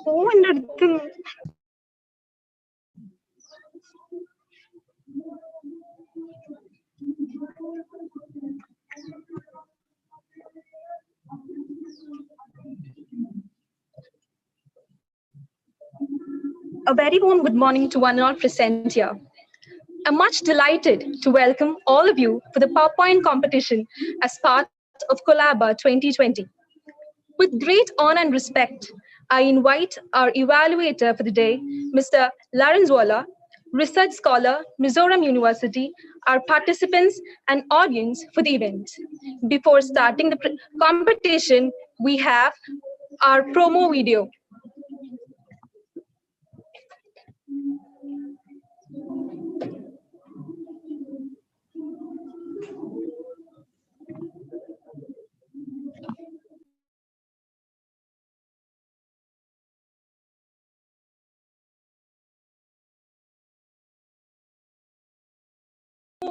Oh, and a very warm good morning to one and all present here. I'm much delighted to welcome all of you for the PowerPoint competition as part of Collabre 2020. With great honor and respect, I invite our evaluator for the day, Mr. Laranjwala, research scholar, Mizoram University, our participants and audience for the event. Before starting the competition, we have our promo video.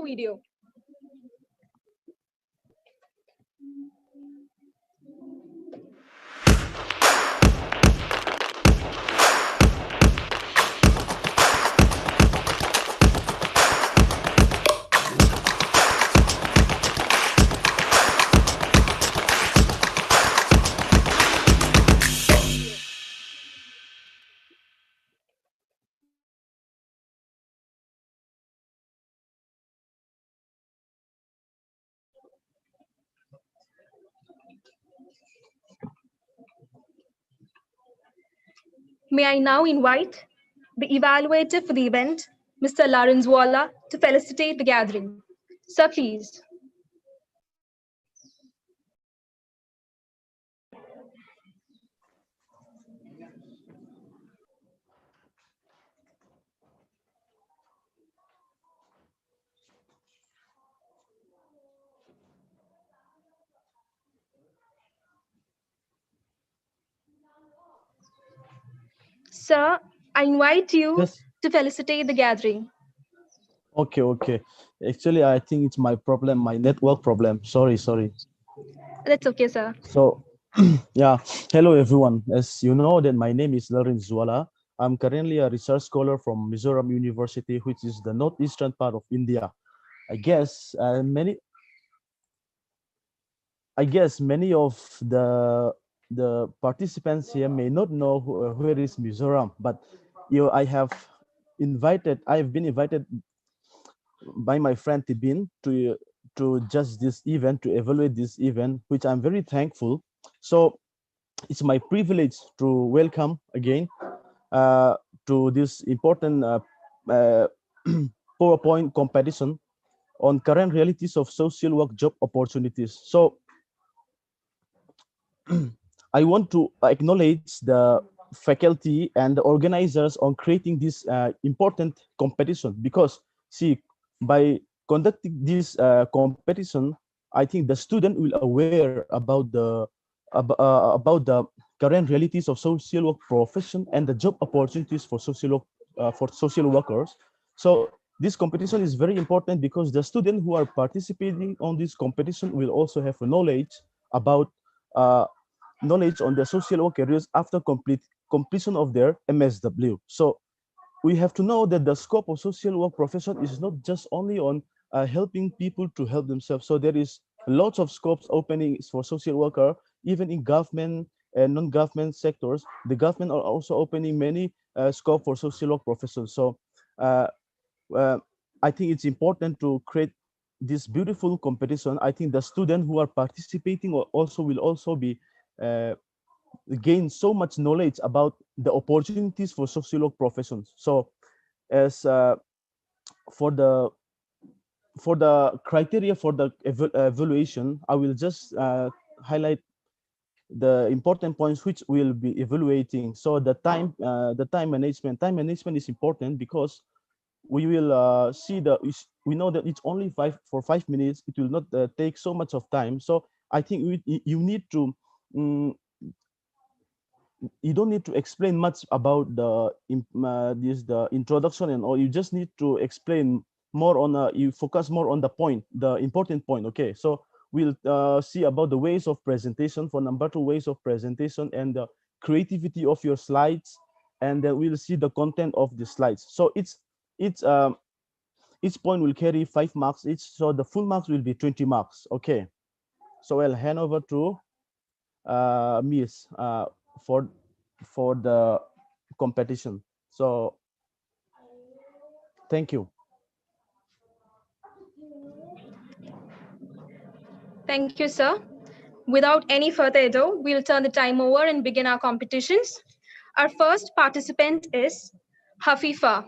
Video. May I now invite the evaluator for the event, Mr. Laranjwala, to felicitate the gathering. Sir, please. Sir, I invite you Yes. to felicitate the gathering. Okay. Actually, I think it's my problem, my network problem. Sorry. That's okay, sir. So, yeah. Hello, everyone. As you know, that my name is Laranjwala. I'm currently a research scholar from Mizoram University, which is the northeastern part of India. I guess many of the participants here may not know where is Mizoram, but I have been invited by my friend Tibin to judge this event, to evaluate this event, which I'm very thankful. So it's my privilege to welcome again to this important uh, PowerPoint competition on current realities of social work job opportunities. So I want to acknowledge the faculty and the organizers on creating this important competition, because see, by conducting this competition, I think the student will aware about the current realities of social work profession and the job opportunities for social workers. So this competition is very important because the students who are participating on this competition will also have a about uh, knowledge on their social work careers after completion of their MSW. So we have to know that the scope of social work profession is not just only on helping people to help themselves. So there is lots of scopes opening for social worker, even in government, and non-government sectors, the government are also opening many scope for social work professions. So uh, uh, I think it's important to create this beautiful competition. I think the students who are participating will also be uh, gain so much knowledge about the opportunities for social work professions. So as for the criteria for the evaluation, I will just highlight the important points which we'll be evaluating. So the time management. Time management is important because we will see we know that it's only 5 minutes. It will not take so much of time. So I think you need to um, you don't need to explain much about the introduction and all. You just need to explain more on you focus more on the point, the important point. Okay, so we'll see about the ways of presentation, for number two, ways of presentation and the creativity of your slides, and then we'll see the content of the slides. So it's each point will carry 5 marks each, so the full marks will be 20 marks. Okay, so I'll hand over to Miss for the competition. So thank you. Thank you, sir. Without any further ado, we'll turn the time over and begin our competitions. Our first participant is Hafifa.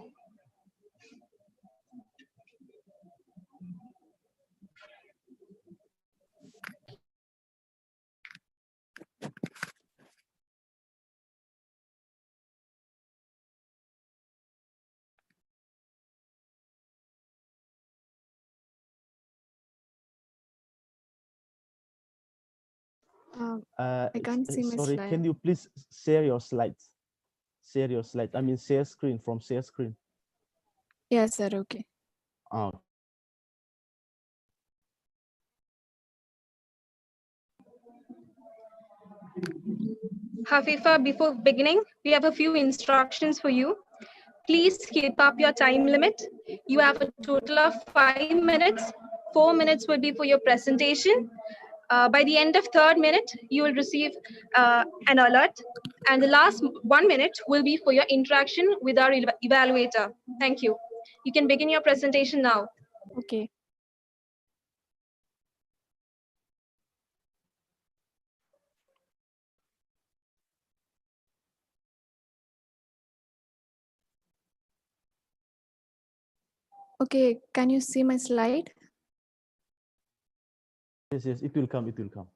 I can't see my Sorry, slide. can you please share your slides? Share your slide. I mean, share screen from share screen. Yes, sir. Okay. Oh, Hafifa, before beginning, we have a few instructions for you. Please keep up your time limit. You have a total of 5 minutes. 4 minutes will be for your presentation. By the end of third minute, you will receive an alert. And the last 1 minute will be for your interaction with our evaluator. Thank you. You can begin your presentation now. Okay. Okay. Can you see my slide? yes, yes, it will come. It will come.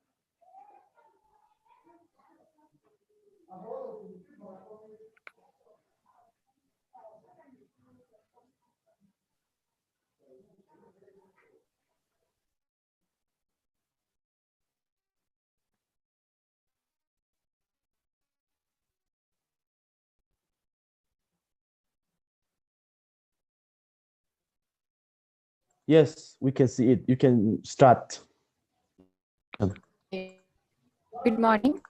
Yes, we can see it. You can start. Good morning.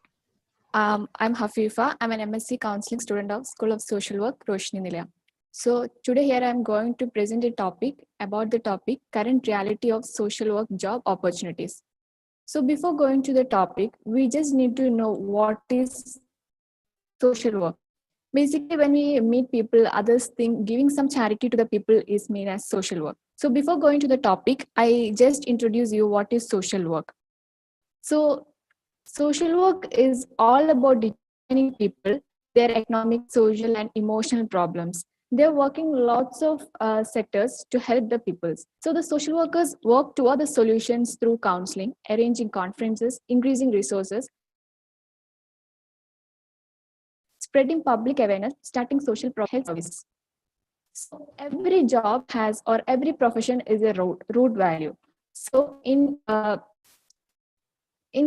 I'm Hafifa. I'm an MSc Counseling student of School of Social Work, Roshni Nilaya. So today here I'm going to present a topic about the topic current reality of social work job opportunities. So before going to the topic, we just need to know what is social work. Basically, when we meet people, others think giving some charity to the people is mean as social work. So before going to the topic, I just introduce you what is social work. So social work is all about determining people, their economic, social, and emotional problems. They're working lots of sectors to help the people. So the social workers work toward the solutions through counseling, arranging conferences, increasing resources, spreading public awareness, starting social health services. So every job has, or every profession is a root value. So in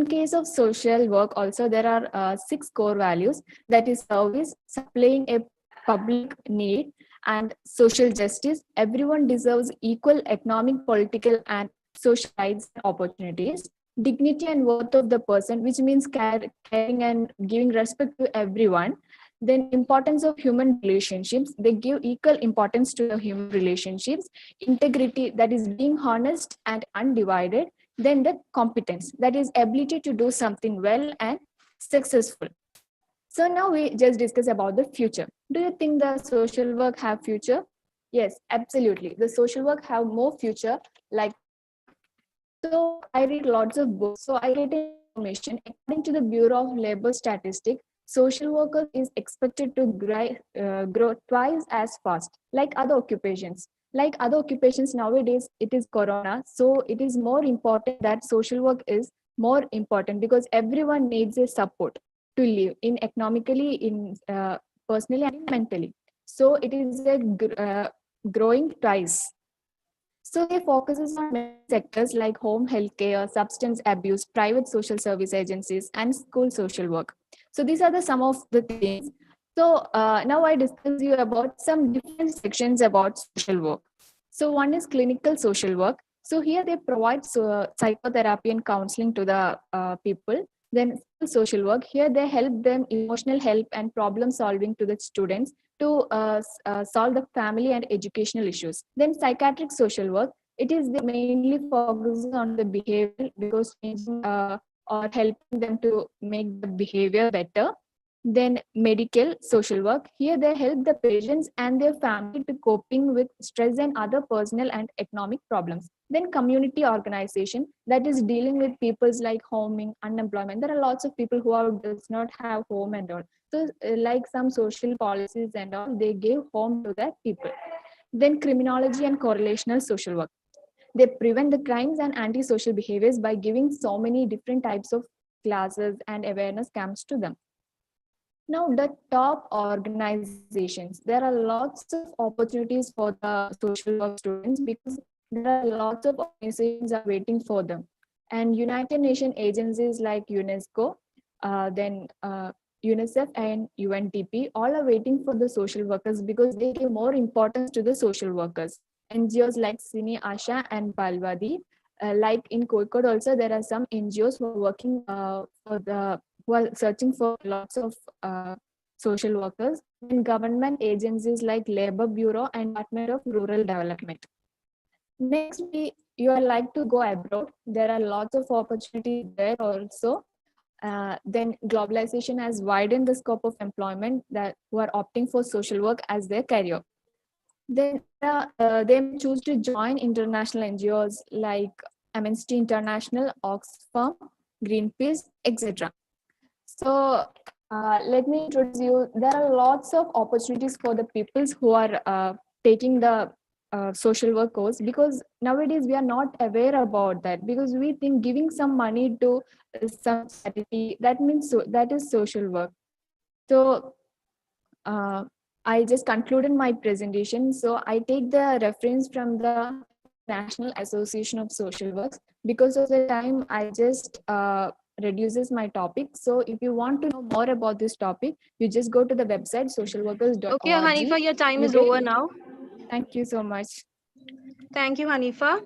case of social work, also there are 6 core values, that is service, supplying a public need, and social justice. Everyone deserves equal economic, political, and social rights and opportunities. Dignity and worth of the person, which means caring and giving respect to everyone. Then importance of human relationships. They give equal importance to the human relationships. Integrity, that is being honest and undivided. Then the competence, that is ability to do something well and successful. So now we just discuss about the future. Do you think the social work have future? Yes, absolutely. The social work have more future. Like, so I read lots of books. So I get information. According to the Bureau of Labor Statistics, social workers is expected to grow twice as fast like other occupations. Like other occupations nowadays, it is Corona. So it is more important that social work is more important because everyone needs a support to live in economically, in personally and mentally. So it is a growing twice. So they focuses on many sectors like home healthcare, substance abuse, private social service agencies, and school social work. So these are the some of the things. So now I discuss you about some different sections about social work. So one is clinical social work. So here they provide psychotherapy and counseling to the people. Then social work. Here they help them emotional help and problem solving to the students to solve the family and educational issues. Then psychiatric social work, it is mainly focusing on the behavior because changing or helping them to make the behavior better. Then medical social work, here they help the patients and their family to coping with stress and other personal and economic problems. Then community organization, that is dealing with people's like homing, unemployment. There are lots of people who does not have home and all. So like some social policies and all, they give home to that people. Then criminology and correlational social work, they prevent the crimes and antisocial behaviors by giving so many different types of classes and awareness camps to them. Now, the top organizations, there are lots of opportunities for the social work students because there are lots of organizations are waiting for them. And United Nations agencies like UNESCO, UNICEF and UNDP, all are waiting for the social workers because they give more importance to the social workers. NGOs like Sini Asha and Balwadi, like in Kozhikode also, there are some NGOs who are working who are searching for lots of social workers, and government agencies like Labor Bureau and Department of Rural Development. Next, you are like to go abroad. There are lots of opportunities there also. Then globalization has widened the scope of employment that who are opting for social work as their career. Then they may choose to join international NGOs like Amnesty International, Oxfam, Greenpeace, etc. So let me introduce you. There are lots of opportunities for the peoples who are taking the social work course because nowadays we are not aware about that because we think giving some money to some charity, that means that is social work. So uh, I just concluded my presentation. So I take the reference from the National Association of Social Works. Because of the time, I just reduces my topic. So if you want to know more about this topic, you just go to the website Okay, socialworkers.org. Hanifa, your time You is get. over now. Thank you so much. Thank you, Hanifa.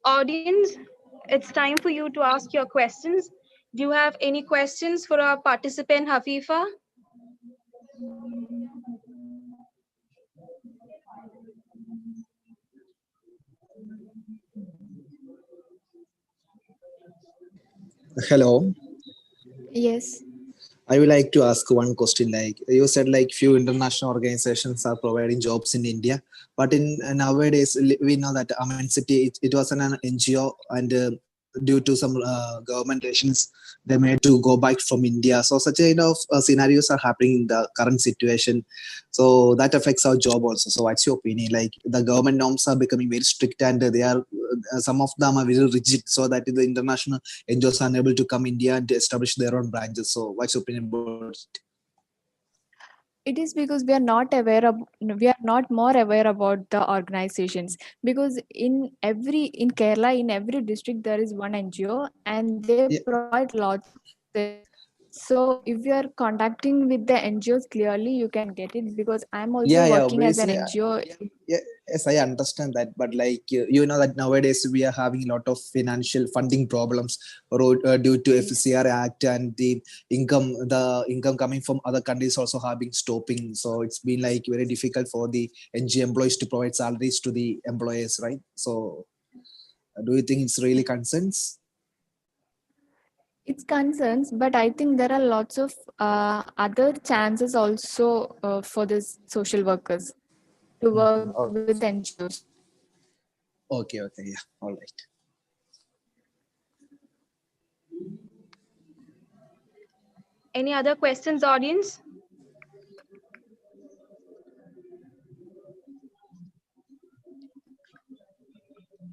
Audience, it's time for you to ask your questions. Do you have any questions for our participant, Hafifa? Hello. Yes. I would like to ask one question. Like you said, like few international organizations are providing jobs in India, but in nowadays we know that Aman City it was an NGO, and due to some government actions, they made to go back from India. So such kind of scenarios are happening in the current situation. So that affects our job also. So what's your opinion? Like the government norms are becoming very strict, and they are some of them are very rigid, so that the international NGOs are unable to come India and establish their own branches. So what's your opinion about it? It is because we are not more aware about the organizations because in Kerala, in every district there is one NGO and they Yeah, provide lots of things. So if you are contacting with the NGOs, clearly you can get it because I'm also yeah. working as an Obviously, NGO. yeah, yes, I understand that. But like you know that nowadays we are having a lot of financial funding problems due to FCR Act, and the income coming from other countries also have been stopping. So it's been like very difficult for the NGO employees to provide salaries to the employers, right? So do you think it's really concerns? It's concerns, but I think there are lots of other chances also for these social workers to work Oh, with NGOs. Okay, okay, yeah, all right. Any other questions, audience?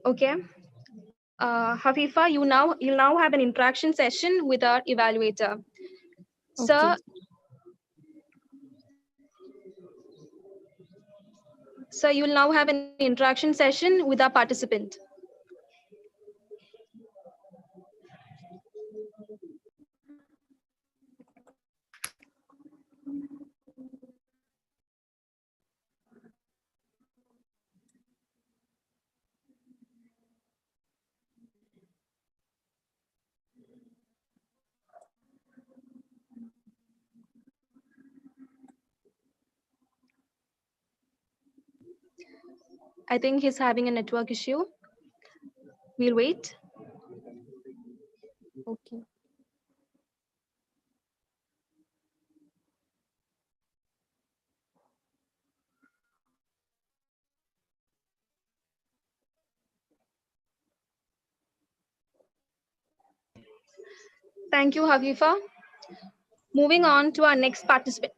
Okay. Hafifa, you'll now have an interaction session with our evaluator. Okay. Sir, so you'll now have an interaction session with our participant. I think he's having a network issue. We'll wait. Okay. Thank you, Hafifa. Moving on to our next participant.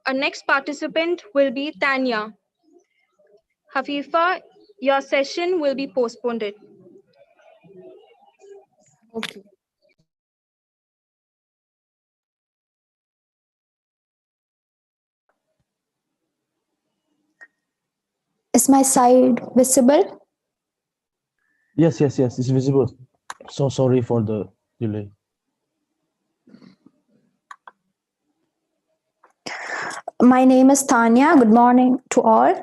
Our next participant will be Tanya. Hafifa, your session will be postponed. Okay. Is my side visible? yes, yes, yes, it's visible. So sorry for the delay. My name is Tanya. Good morning to all.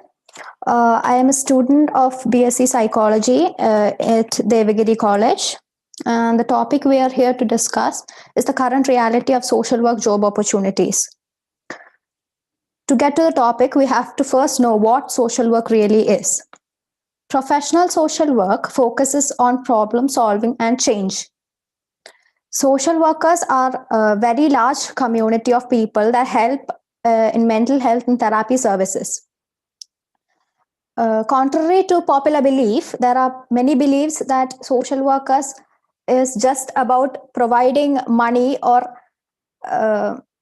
I am a student of BSc Psychology at Devagiri College. And the topic we are here to discuss is the current reality of social work job opportunities. To get to the topic, we have to first know what social work really is. Professional social work focuses on problem solving and change. Social workers are a very large community of people that help in mental health and therapy services. Contrary to popular belief, there are many beliefs that social workers is just about providing money or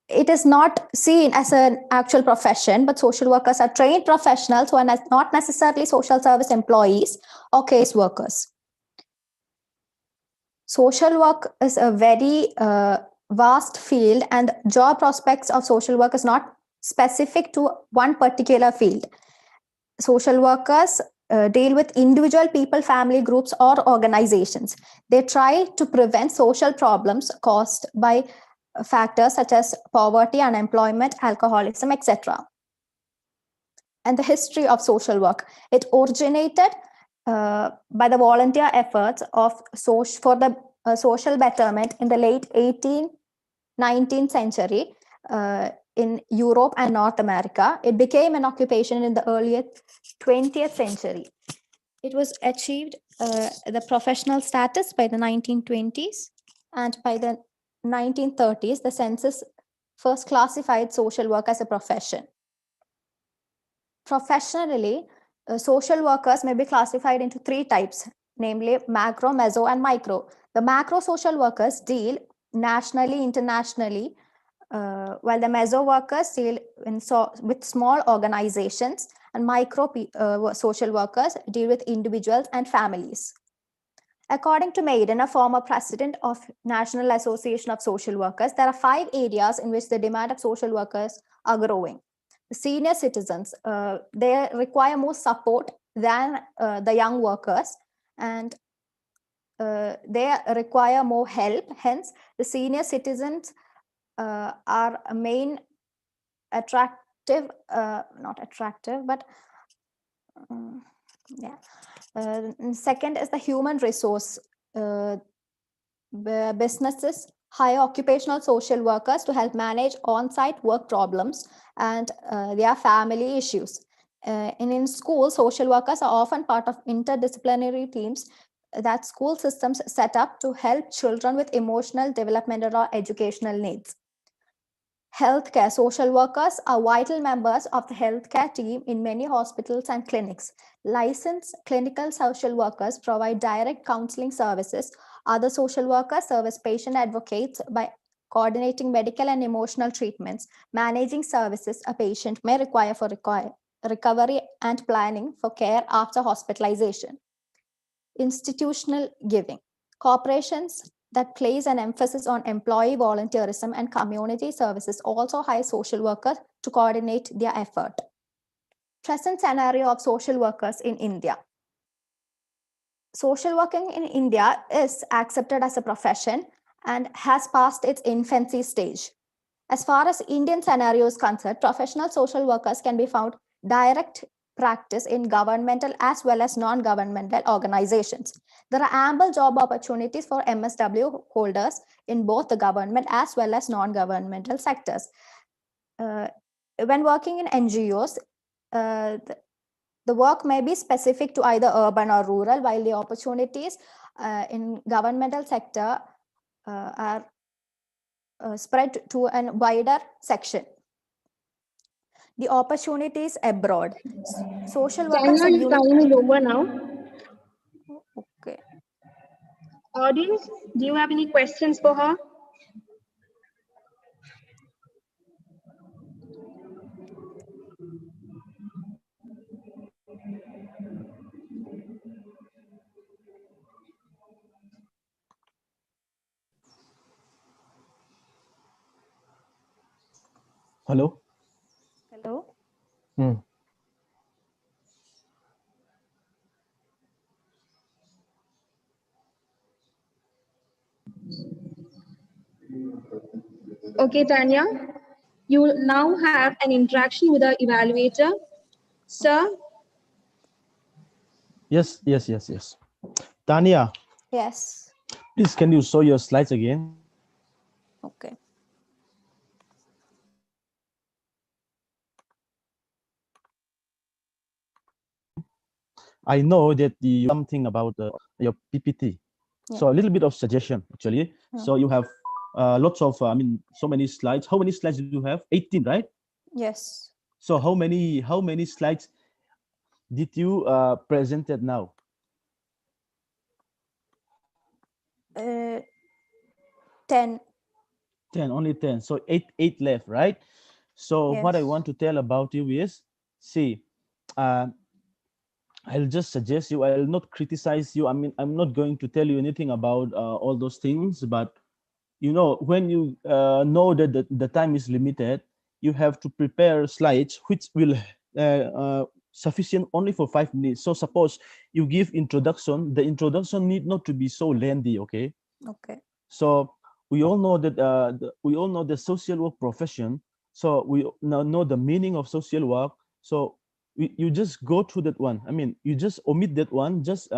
it is not seen as an actual profession, but social workers are trained professionals who are not necessarily social service employees or case workers. Social work is a very vast field, and job prospects of social work is not specific to one particular field. Social workers deal with individual people, family groups, or organizations. They try to prevent social problems caused by factors such as poverty, unemployment, alcoholism, etc. And the history of social work. It originated by the volunteer efforts of for the social betterment in the late 19th century in Europe and North America. It became an occupation in the early 20th century. It was achieved the professional status by the 1920s, and by the 1930s, the census first classified social work as a profession. Professionally, social workers may be classified into three types, namely macro, meso, and micro. The macro social workers deal nationally, internationally, while the meso workers deal with small organizations, and micro social workers deal with individuals and families. According to Maiden, a former president of National Association of Social Workers, there are 5 areas in which the demand of social workers are growing. Senior citizens, they require more support than the young workers, and they require more help. Hence, the senior citizens are a main attractive, not attractive, but yeah. Second is the human resource. Businesses hire occupational social workers to help manage on-site work problems and their family issues. In schools, social workers are often part of interdisciplinary teams that school systems set up to help children with emotional, developmental, or educational needs. Healthcare social workers are vital members of the healthcare team in many hospitals and clinics. Licensed clinical social workers provide direct counseling services. Other social workers serve as patient advocates by coordinating medical and emotional treatments, managing services a patient may require for recovery, and planning for care after hospitalization. Institutional giving. Corporations that place an emphasis on employee volunteerism and community services also hire social workers to coordinate their effort. Present scenario of social workers in India. Social working in India is accepted as a profession and has passed its infancy stage. As far as Indian scenario is concerned, professional social workers can be found direct practice in governmental as well as non-governmental organizations. There are ample job opportunities for MSW holders in both the government as well as non-governmental sectors. When working in NGOs, the work may be specific to either urban or rural, while the opportunities in governmental sector are spread to a wider section. The opportunities abroad. Social workers Tanya, your time is over now. Okay. Audience, do you have any questions for her? Hello. Hello. Okay, Tanya, you will now have an interaction with our evaluator. Sir? Yes. Tanya, Yes. please can you show your slides again? Okay. I know that you something about your PPT. Yeah. So a little bit of suggestion actually. Yeah. So you have lots of, so many slides. How many slides do you have? 18, right? Yes. So how many slides did you presented now? 10. 10, only 10. So eight left, right? So what I Yes. want to tell about you is, see, I'll just suggest you, I'll not criticize you. I mean, I'm not going to tell you anything about all those things, but you know, when you know that the time is limited, you have to prepare slides which will sufficient only for 5 minutes. So suppose you give introduction, the introduction need not to be so lengthy, okay? Okay. So we all know that we all know the social work profession. So we now know the meaning of social work. So you just go through that one. I mean, you just omit that one. Just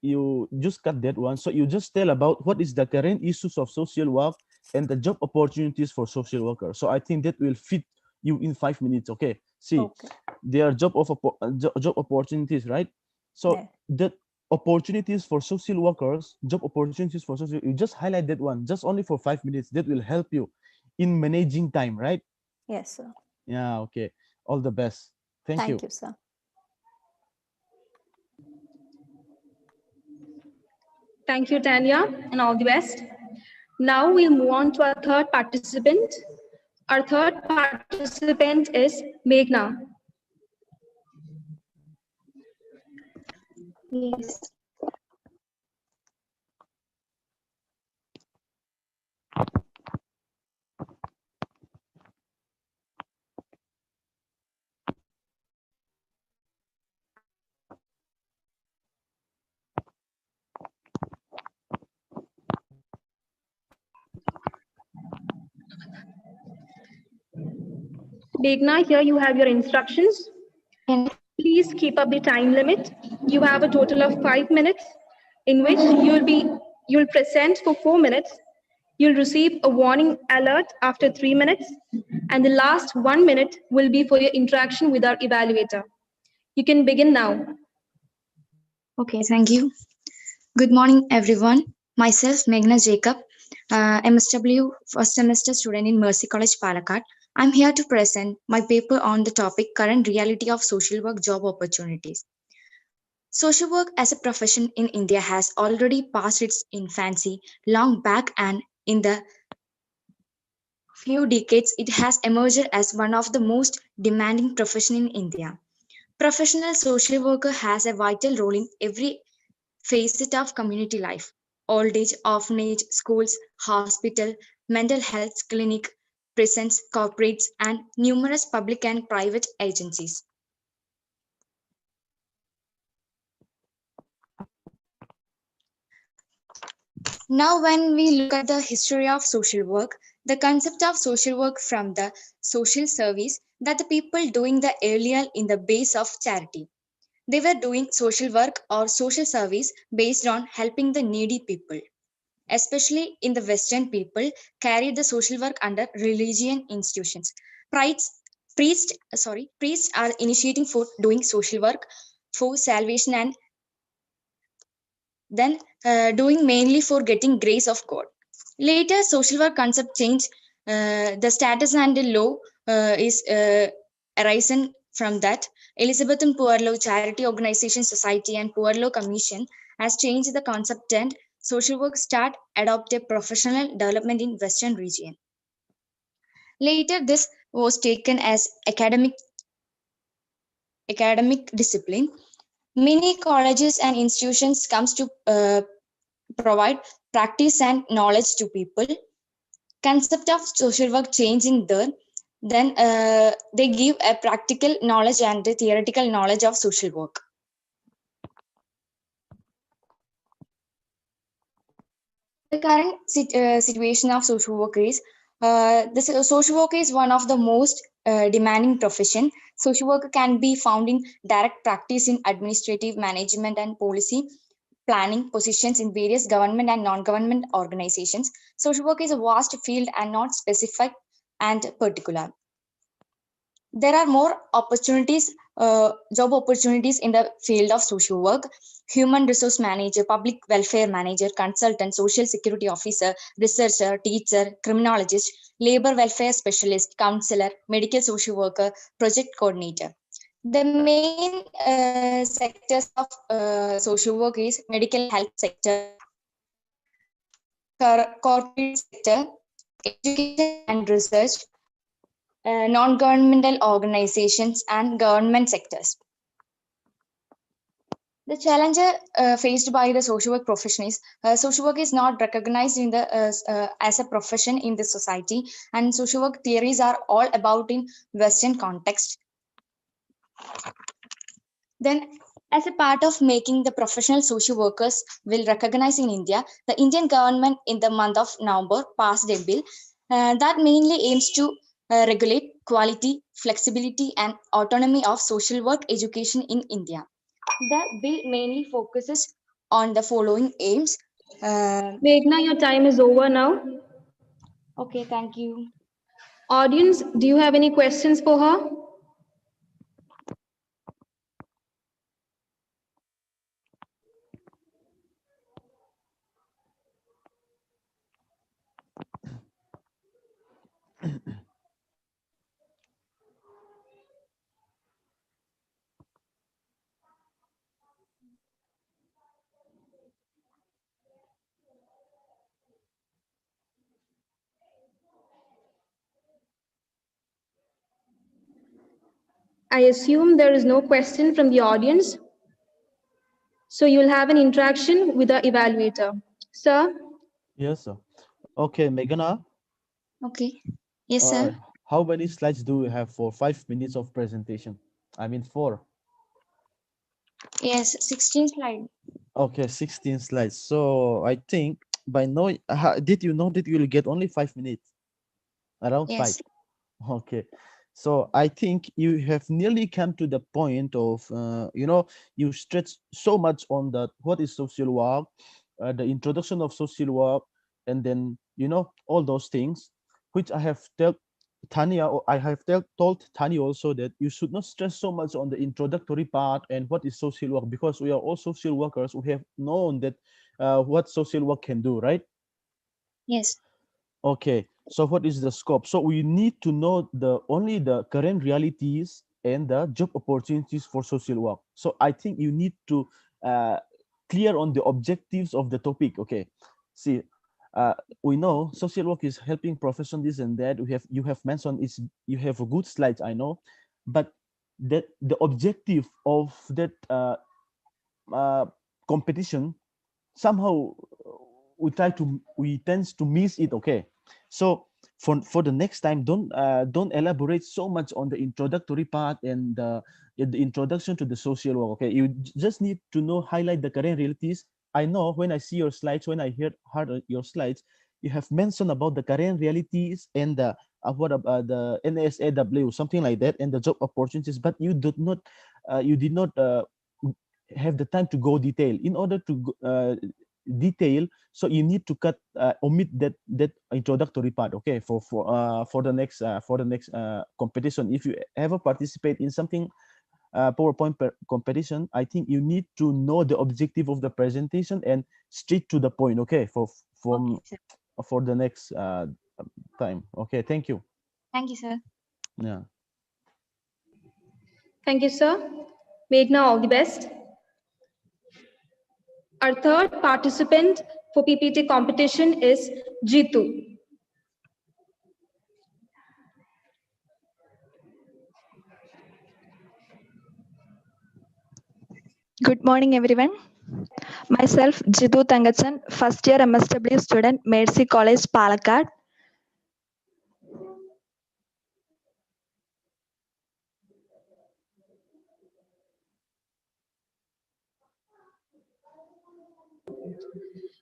you just cut that one. So you just tell about what is the current issues of social work and the job opportunities for social workers. So I think that will fit you in 5 minutes. Okay. See, Okay. there are job opportunities, right? So Yeah. that opportunities for social workers, job opportunities for social, you just highlight that one just only for 5 minutes. That will help you in managing time, right? Yes, sir. Yeah, okay. All the best. Thank you. Thank you, sir. Thank you, Tanya, and all the best. Now we'll move on to our third participant. Our third participant is Meghna. Yes. Meghna, here you have your instructions. Please keep up the time limit. You have a total of 5 minutes in which you'll present for 4 minutes. You'll receive a warning alert after 3 minutes, and the last 1 minute will be for your interaction with our evaluator. You can begin now. Okay, thank you. Good morning, everyone. Myself, Meghna Jacob, MSW first semester student in Mercy College, Palakkad. I'm here to present my paper on the topic Current Reality of Social Work Job Opportunities. Social work as a profession in India has already passed its infancy long back, and in the few decades, it has emerged as one of the most demanding professions in India. Professional social worker has a vital role in every facet of community life: old age, orphanage, schools, hospital, mental health clinic, prisons, corporates, and numerous public and private agencies. Now, when we look at the history of social work, the concept of social work from the social service that the people doing the earlier in the base of charity. They were doing social work or social service based on helping the needy people, especially in the Western people, carried the social work under religion institutions. Priests, priests are initiating for doing social work for salvation and then doing mainly for getting grace of God. Later, social work concept changed. The status and the law is arisen from that. Elizabeth and Poor Law Charity Organization Society and Poor Law Commission has changed the concept, and social work start adopt a professional development in Western region. Later, this was taken as academic discipline. Many colleges and institutions comes to provide practice and knowledge to people. Concept of social work changing there, then they give a practical knowledge and the theoretical knowledge of social work. The current situation of social work is social worker is one of the most demanding profession. Social worker can be found in direct practice in administrative management and policy planning positions in various government and non-government organizations. Social work is a vast field and not specific and particular. There are more opportunities, job opportunities in the field of social work: human resource manager, public welfare manager, consultant, social security officer, researcher, teacher, criminologist, labor welfare specialist, counselor, medical social worker, project coordinator. The main sectors of social work is medical and health sector, corporate sector, education and research, non-governmental organizations, and government sectors. The challenge faced by the social work profession is social work is not recognized in the as a profession in the society, and social work theories are all about in Western context. Then, as a part of making the professional social workers will recognize in India, the Indian government in the month of November passed a bill that mainly aims to regulate quality, flexibility, and autonomy of social work education in India. The bill mainly focuses on the following aims. Meghna, your time is over now. Okay, thank you. Audience, do you have any questions for her? I assume there is no question from the audience. So you'll have an interaction with the evaluator. Sir? Yes, sir. Okay, Meghana, Okay. Yes, sir. how many slides do you have for 5 minutes of presentation? I mean, four. Yes, 16 slide. Okay, 16 slides. So I think by now, did you know that you will get only 5 minutes? Around five. Yes. Okay. So I think you have nearly come to the point of, you stretch so much on that. What is social work? The introduction of social work, and then, all those things, which I have Tanya, I have told Tanya also that you should not stress so much on the introductory part and what is social work, because we are all social workers who have known that what social work can do, right? Yes. Okay, so what is the scope? So we need to know only the current realities and the job opportunities for social work. So I think you need to uh, clear on the objectives of the topic. Okay, see, we know social work is helping profession this and that. You have mentioned is you have a good slides, I know, but that the objective of that uh, competition somehow we tends to miss it. Okay, so for the next time, don't elaborate so much on the introductory part and the introduction to the social work. Okay, you just need to know, highlight the current realities. I know when I see your slides, when I heard your slides, you have mentioned about the current realities and the the NSAW, something like that, and the job opportunities, but you did not have the time to go detail. In order to detail, so you need to omit that introductory part. Okay, for the next competition, if you ever participate in something PowerPoint competition, I think you need to know the objective of the presentation and straight to the point. Okay, Okay, sir. for the next time. Okay, thank you. Thank you, sir. Yeah. Thank you, sir. Meghna, all the best. Our third participant for PPT competition is Jitu. Good morning, everyone. Myself, Jitu Tangachan, first year MSW student, Mercy College, Palakkad.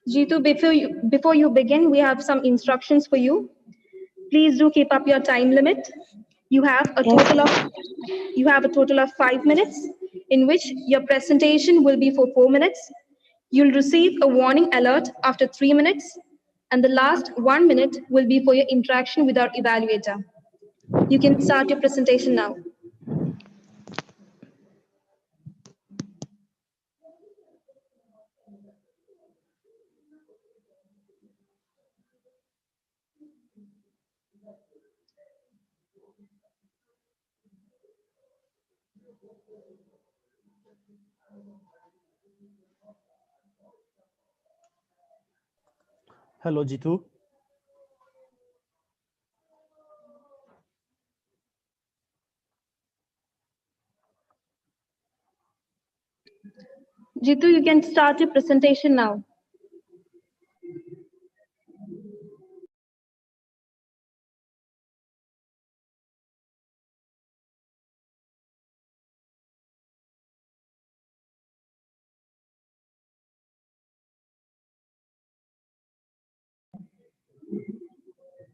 Jitu, before you begin, we have some instructions for you. Please do keep up your time limit. You have a Yes. total of 5 minutes, in which your presentation will be for 4 minutes. You'll receive a warning alert after 3 minutes, and the last 1 minute will be for your interaction with our evaluator. You can start your presentation now. Hello, Jitu. Jitu, you can start your presentation now.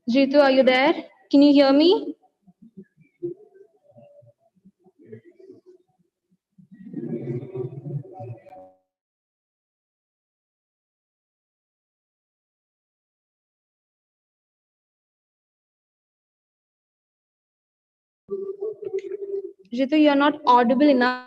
Jitu, are you there? Can you hear me? Jitu, you're not audible enough.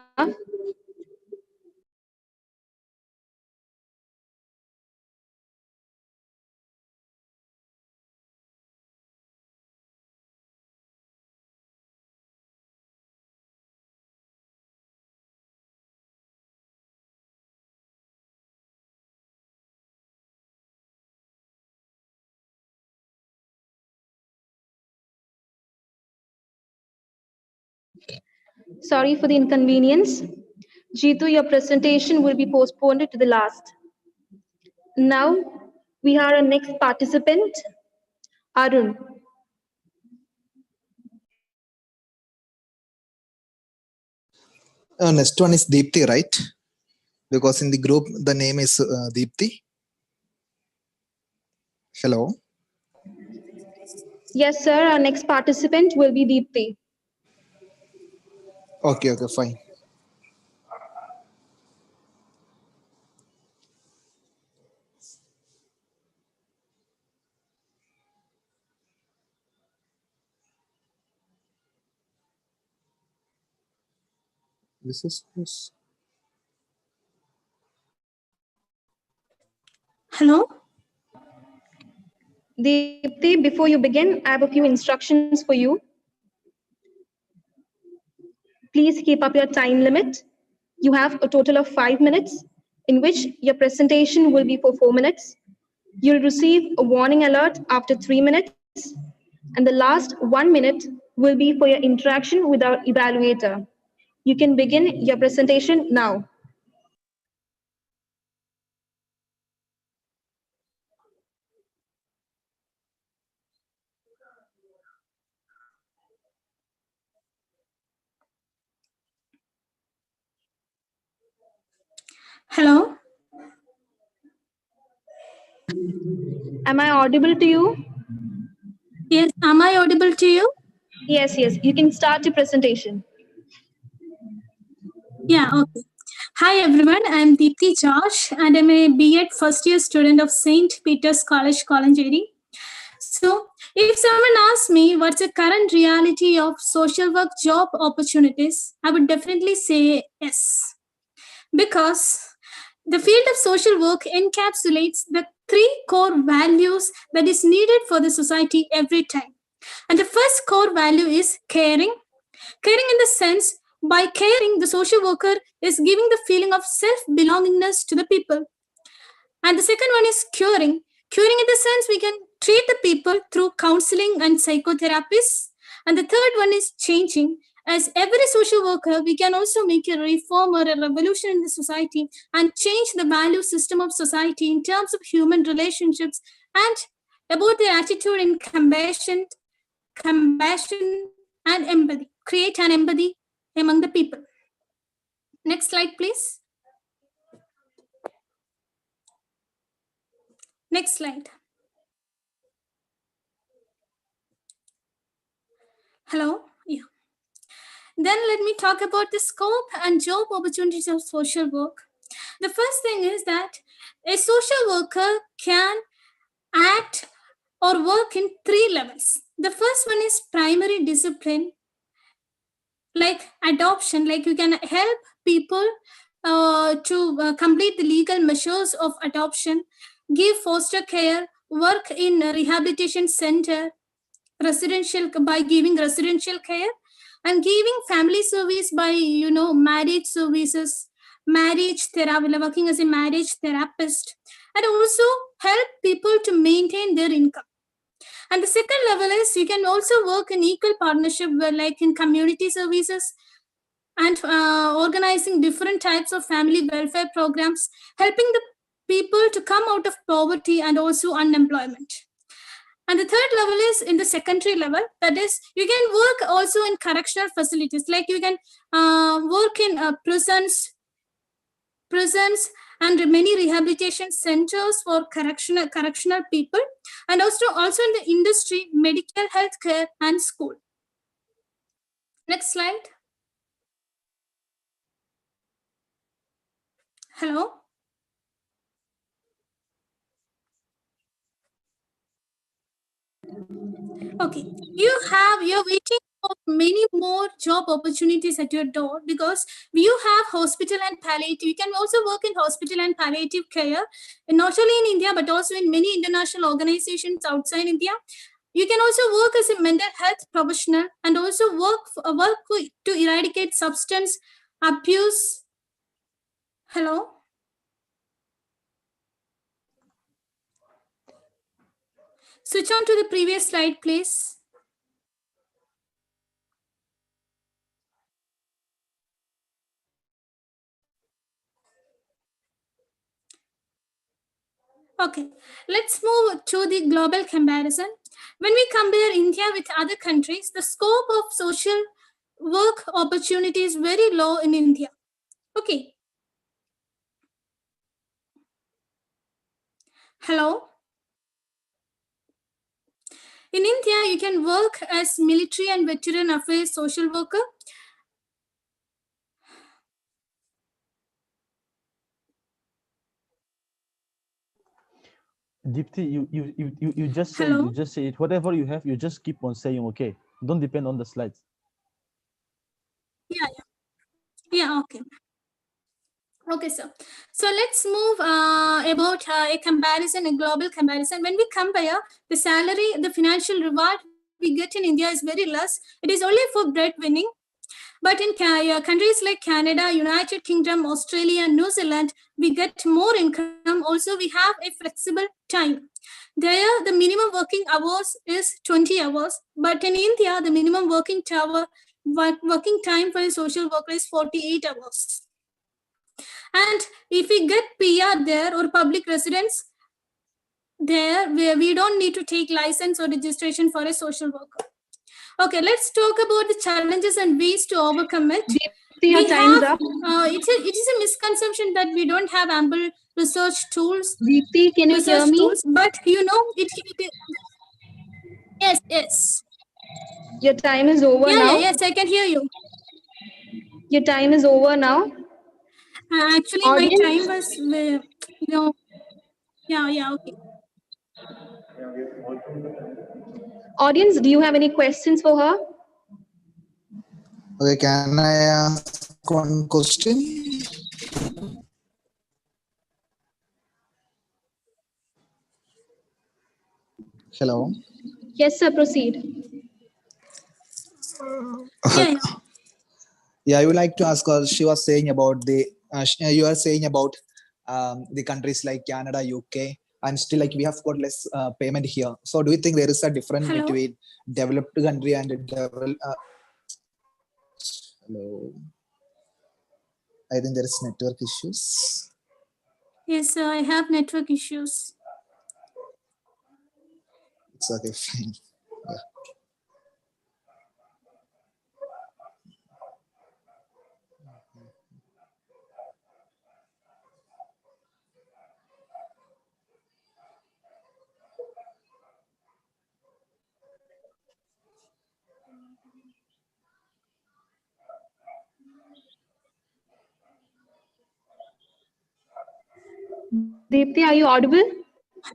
Sorry for the inconvenience. Jitu, your presentation will be postponed to the last. Now, we have our next participant, Arun. Next one is Deepthi, right? Because in the group, the name is Deepthi. Hello. Yes, sir, our next participant will be Deepthi. Okay, fine. This is this. Hello? Deepthi, before you begin, I have a few instructions for you. Please keep up your time limit. You have a total of 5 minutes, in which your presentation will be for 4 minutes. You'll receive a warning alert after 3 minutes, and the last 1 minute will be for your interaction with our evaluator. You can begin your presentation now. Hello? Am I audible to you? Yes, am I audible to you? Yes, you can start your presentation. Yeah, okay. Hi everyone, I'm Deepthi Josh and I'm a B.Ed first year student of St. Peter's College, Kalanjeri. So, if someone asks me what's the current reality of social work job opportunities, I would definitely say yes. Because the field of social work encapsulates the three core values that is needed for the society every time. And the first core value is caring. Caring in the sense, by caring, the social worker is giving the feeling of self-belongingness to the people. And the second one is curing. Curing in the sense we can treat the people through counseling and psychotherapies. And the third one is changing. As every social worker, we can also make a reform or a revolution in the society and change the value system of society in terms of human relationships and about their attitude in compassion and empathy. Create an empathy among the people. Next slide, please. Next slide. Hello? Yeah. Then let me talk about the scope and job opportunities of social work. The first thing is that a social worker can act or work in 3 levels. The first one is primary discipline, like adoption, like you can help people to complete the legal measures of adoption, give foster care, work in a rehabilitation center, residential by giving residential care, and giving family service by marriage services, marriage therapy, working as a marriage therapist, and also help people to maintain their income. And the second level is you can also work in equal partnership where, like in community services and organizing different types of family welfare programs, helping the people to come out of poverty and also unemployment. And the third level is in the secondary level. That is, you can work also in correctional facilities, like you can work in prisons, and many rehabilitation centers for correctional people, and also in the industry, medical, healthcare, and school. Next slide. Hello. Okay, you're waiting for many more job opportunities at your door because you have hospital and palliative. You can also work in hospital and palliative care, not only in India but also in many international organizations outside India. You can also work as a mental health professional and also work to eradicate substance abuse. Hello. Switch on to the previous slide, please. Okay, let's move to the global comparison. When we compare India with other countries, the scope of social work opportunity is very low in India. Okay. Hello. In India, you can work as military and veteran affairs social worker. Deepthi, you just say Hello? you just say it. Whatever you have, you just keep on saying okay. Don't depend on the slides. Yeah. Yeah, okay. Okay, sir. So let's move about a comparison, a global comparison. When we compare the salary, the financial reward we get in India is very less. It is only for breadwinning. But in countries like Canada, United Kingdom, Australia, and New Zealand, we get more income. Also, we have a flexible time. There, the minimum working hours is 20 hours. But in India, the minimum working time for a social worker is 48 hours. And if we get PR there or public residence there, we don't need to take license or registration for a social worker. Okay, let's talk about the challenges and ways to overcome it. Your time is up. It is a misconception that we don't have ample research tools. Deepti, can you hear me? But yes. Your time is over now. Yes, I can hear you. Your time is over now. Actually, Audience? my time was okay. Audience, do you have any questions for her? Okay, can I ask one question? Hello. Yes, sir, proceed. Yeah, I would like to ask her. She was saying about you are saying about the countries like Canada, UK, and still like we have got less payment here. So do you think there is a difference between developed country and hello? I think there is network issues. Yes, sir, I have network issues. It's okay, fine. Yeah. Deepti, are you audible?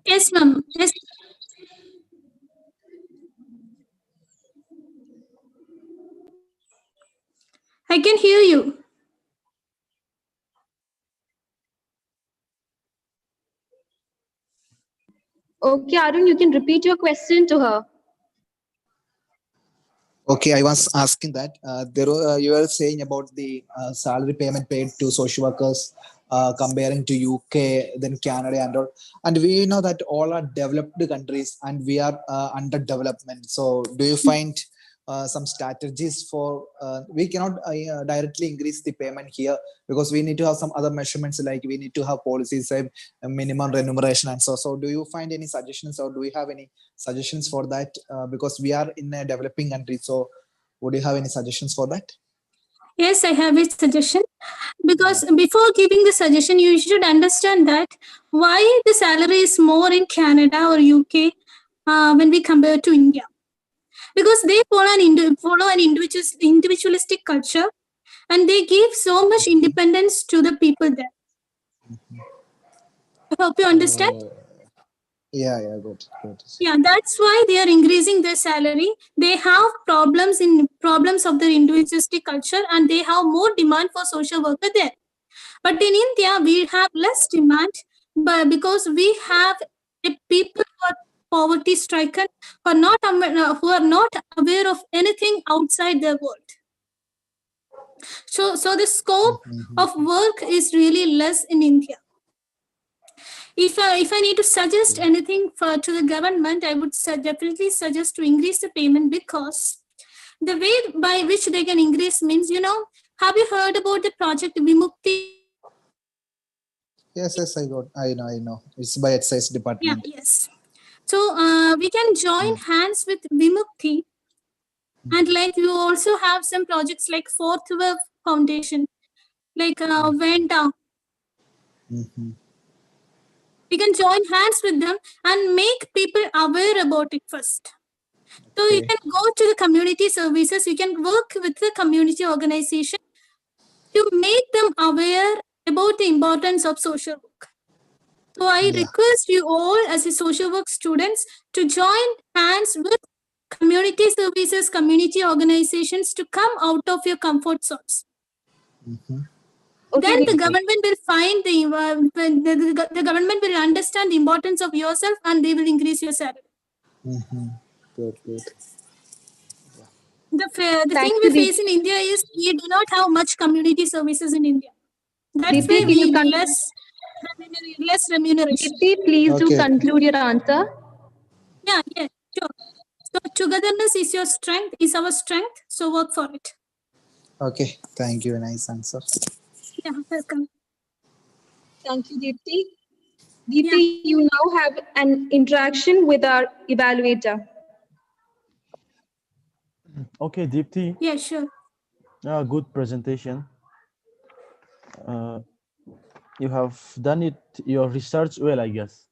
Yes, ma'am. Yes. I can hear you. Okay, Arun, you can repeat your question to her. Okay, I was asking that you were saying about the salary payment paid to social workers comparing to UK, then Canada, and all. And we know that all are developed countries, and we are under development. So, do you find some strategies for we cannot directly increase the payment here because we need to have some other measurements like we need to have policies, minimum remuneration, and so. So, do you find any suggestions, or do we have any suggestions for that? Because we are in a developing country, so would you have any suggestions for that? Yes, I have a suggestion. Because before giving the suggestion, you should understand that why the salary is more in Canada or UK when we compare to India. Because they follow an individualistic culture, and they give so much independence to the people there. I hope you understand. Yeah, good. Yeah, that's why they are increasing their salary. They have problems of their individualistic culture, and they have more demand for social worker there. But in India, we have less demand, but because we have people who are poverty stricken, who are not aware of anything outside their world. So the scope of work is really less in India. If I need to suggest anything to the government, I would definitely suggest to increase the payment, because the way by which they can increase means, have you heard about the project Vimukti? Yes, I know. It's by excise department. Yeah, yes. So we can join hands with Vimukti, and like you also have some projects like Fourth Wave Foundation, like Venda. We can join hands with them and make people aware about it first. So you can go to the community services, you can work with the community organization to make them aware about the importance of social work. So I request you all as a social work students to join hands with community services, community organizations to come out of your comfort zones. Mhm. Okay, Then the Deepti. government will find the government will understand the importance of yourself and they will increase your salary. Mhm. Good, good. The Thank thing you, we face in Deepti. India is we do not have much community services in India. That's Deepti, why can you we less remuneration. Deepti, please do Okay. conclude your answer. Yeah, yeah, sure. So togetherness is your strength, is our strength. So work for it. Okay. Thank you. Nice answer. Yeah, welcome. Thank you, Deepti. Yeah, Deepti, you now have an interaction with our evaluator. Okay, Deepti, yeah, sure. good presentation. Uh, you have done it, your research well, I guess.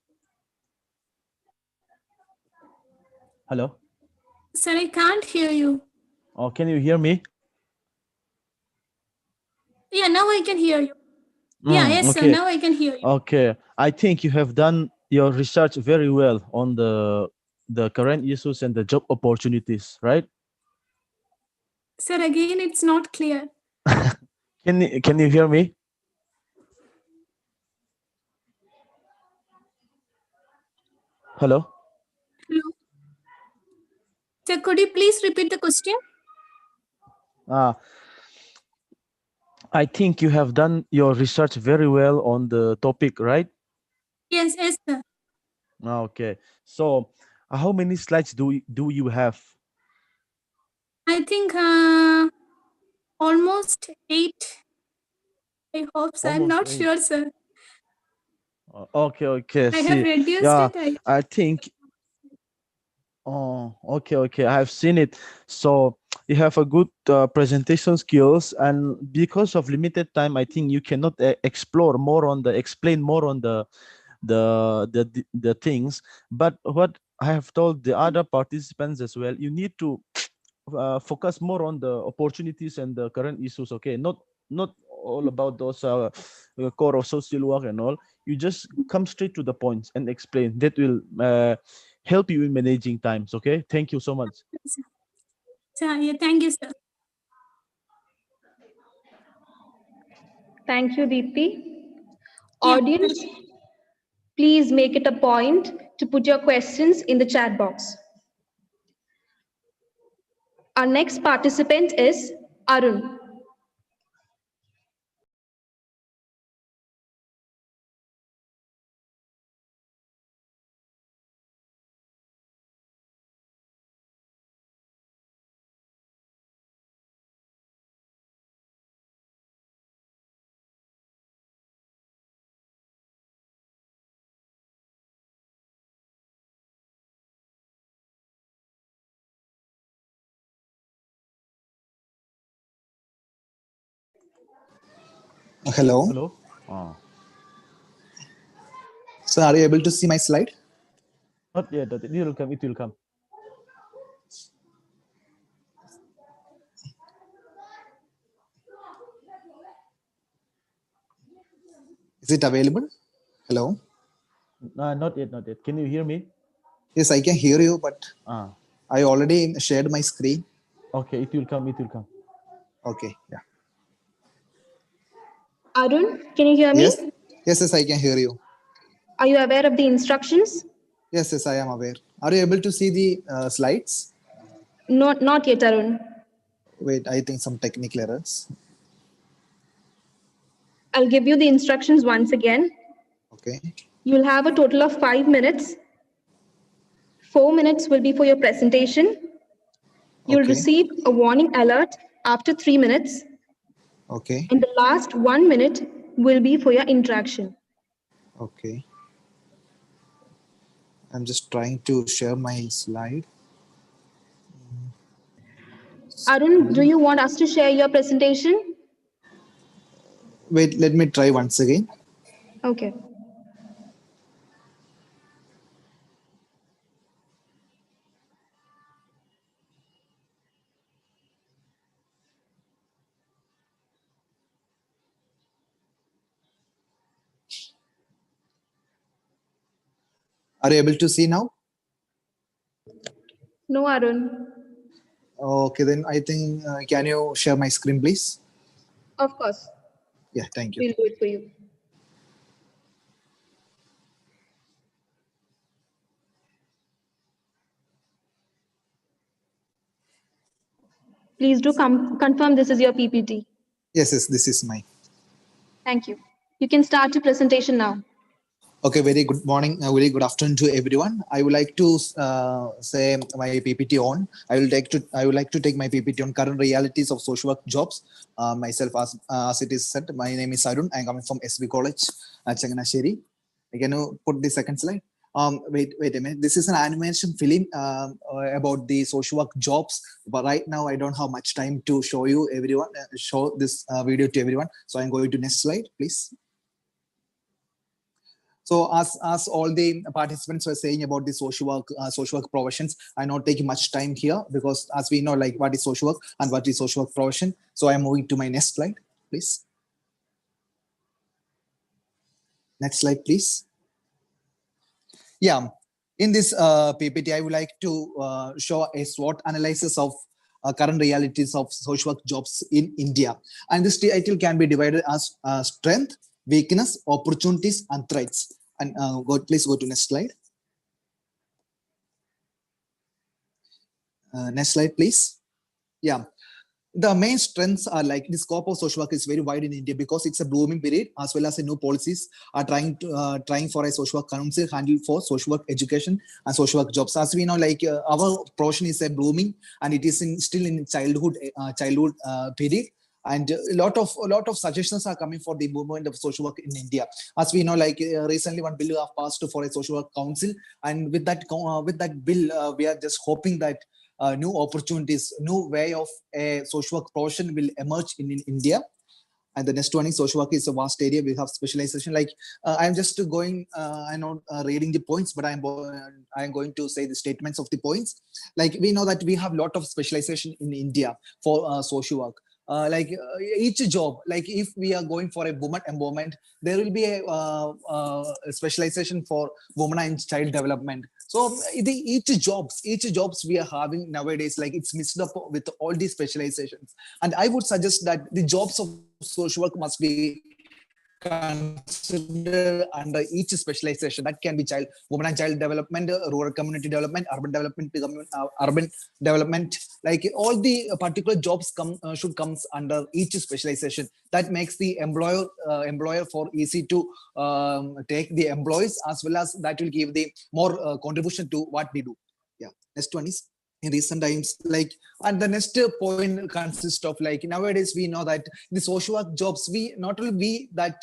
Hello? Sir, I can't hear you. Oh, can you hear me? Yeah, now I can hear you. Yeah, yes, sir. Okay. Now I can hear you. Okay. I think you have done your research very well on the current issues and the job opportunities, right? Sir, again, it's not clear. Can you hear me? Hello? Hello. Sir, could you please repeat the question? Ah, I think you have done your research very well on the topic, right? Yes, yes, sir. Okay. So, how many slides do you have? I think almost 8. I hope so. I'm Almost not 8. sure, sir. Okay, okay. I have See, reduced yeah, it. I think. Oh, okay, okay. I have seen it. So you have a good presentation skills, and because of limited time, I think you cannot explain more on the things. But what I have told the other participants as well, you need to focus more on the opportunities and the current issues. Okay, not all about those core of social work and all. You just come straight to the points and explain. That will help you in managing times. Okay, thank you so much. Sir, yeah, thank you, sir. Thank you, Deepti. Yeah, Audience, please make it a point to put your questions in the chat box. Our next participant is Arun. Hello. Hello. Oh, So are you able to see my slide? not yet. It will come. It will come. Is it available? Hello. Not yet. Not yet. Can you hear me? Yes, I can hear you, but Ah, I already shared my screen. okay. It will come. It will come. Okay. Yeah. Arun, can you hear Yes. me? Yes, yes, I can hear you. Are you aware of the instructions? Yes, yes, I am aware. Are you able to see the slides? Not yet, Arun. Wait, I think some technical errors. I'll give you the instructions once again. Okay. You'll have a total of 5 minutes. 4 minutes will be for your presentation. You'll Okay. receive a warning alert after 3 minutes. Okay. And the last 1 minute will be for your interaction. Okay. I'm just trying to share my slide. Arun, do you want us to share your presentation? Wait, let me try once again. Okay. Are you able to see now? No, Arun. Okay, then I think, can you share my screen, please? Of course, Yeah, thank you. we'll do it for you. Please do confirm this is your PPT. Yes, yes, this is my. Thank you. You can start your presentation now. Okay, very good morning, very good afternoon to everyone. I would like to say my PPT on. I would like to take my PPT on current realities of social work jobs. Myself, as it is said, my name is Arun. I'm coming from SB College at Changanasheri. Can you put the second slide? Wait a minute. This is an animation film about the social work jobs. But right now, I don't have much time to show you everyone, show this video to everyone. So I'm going to next slide, please. So as all the participants were saying about the social work professions, I'm not taking much time here because as we know, like what is social work and what is social work profession. So I'm moving to my next slide, please. Next slide, please. Yeah, in this PPT, I would like to show a SWOT analysis of current realities of social work jobs in India. And this title can be divided as strength, weakness, opportunities, and threats. And please go to next slide. Next slide, please. Yeah. The main strengths are like the scope of social work is very wide in India because it's a blooming period, as well as the new policies are trying for a social work council handle for social work education and social work jobs. As we know, like our profession is a blooming and it is still in childhood period. And a lot of suggestions are coming for the movement of social work in India. As we know, like recently one bill have passed for a social work council, and with that bill, we are just hoping that new opportunities, new way of a social work profession will emerge in India. And the next one is social work is a vast area. We have specialization. Like I'm just going, I'm not reading the points, but I'm going to say the statements of the points. Like we know that we have a lot of specialization in India for social work. Each job, like if we are going for a woman empowerment, there will be a specialization for women and child development. So each jobs we are having nowadays, like it's mixed up with all these specializations. And I would suggest that the jobs of social work must be considered under each specialization. That can be women and child development, rural community development, urban development. Like all the particular jobs should come under each specialization. That makes the employer for easy to take the employees, as well as that will give the more contribution to what we do. Yeah. Next one is in recent times, like, and the next point consists of like nowadays we know that the social work jobs, we not only we that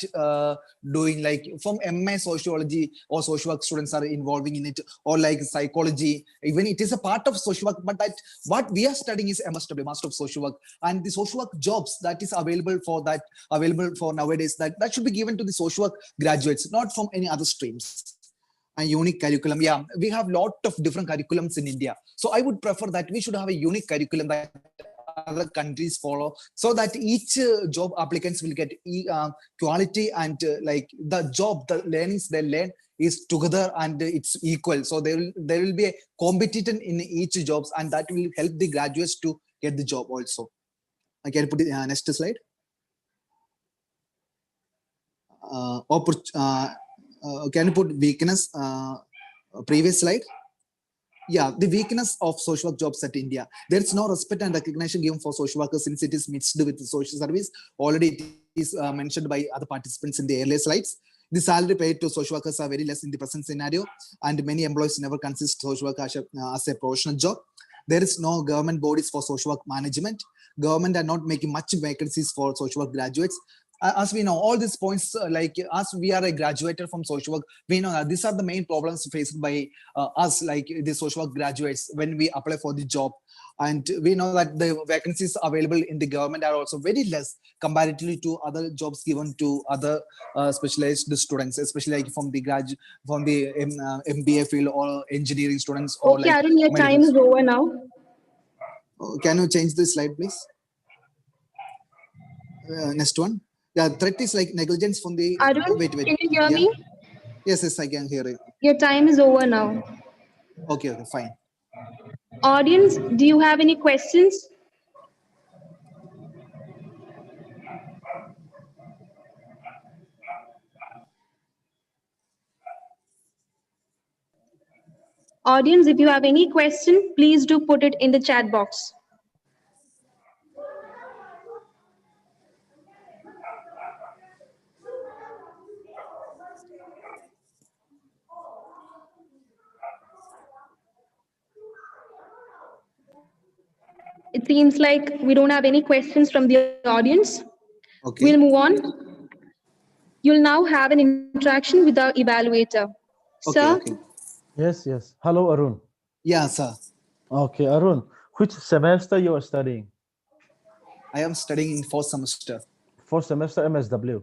doing like from MA sociology or social work students are involving in it, or like psychology, even it is a part of social work, but that what we are studying is MSW, Master of Social Work, and the social work jobs that is available for nowadays, that should be given to the social work graduates, not from any other streams. A unique curriculum. Yeah, we have a lot of different curriculums in India. So I would prefer that we should have a unique curriculum that other countries follow, so that each job applicants will get quality and like the learnings they learn is together and it's equal. So there will be a competition in each jobs, and that will help the graduates to get the job also. I can put it next slide. Can you put weakness? Previous slide. Yeah, the weakness of social work jobs at India. There is no respect and recognition given for social workers since it is mixed with the social service. Already it is mentioned by other participants in the earlier slides. The salary paid to social workers are very less in the present scenario, and many employees never consider social work as a professional job. There is no government bodies for social work management. Government are not making much vacancies for social work graduates. As we know, all these points, like as we are a graduate from social work, we know these are the main problems faced by us, like the social work graduates, when we apply for the job. And we know that the vacancies available in the government are also very less comparatively to other jobs given to other specialized students, especially like from the MBA field or engineering students. Or Okay, like Arun, your time is over now. Can you change the slide, please? Next one. Yeah, threat is like negligence from the. Arun, wait. can you hear me? Yes, I can hear you. Your time is over now. Okay, fine. Audience, do you have any questions? Audience, if you have any question, please do put it in the chat box. It seems like we don't have any questions from the audience. We'll Okay. move on. You'll now have an interaction with our evaluator. Okay. Sir, Okay. Yes, yes. Hello, Arun. Yeah, sir. Okay, Arun, which semester you are studying? I am studying in fourth semester. Fourth semester MSW.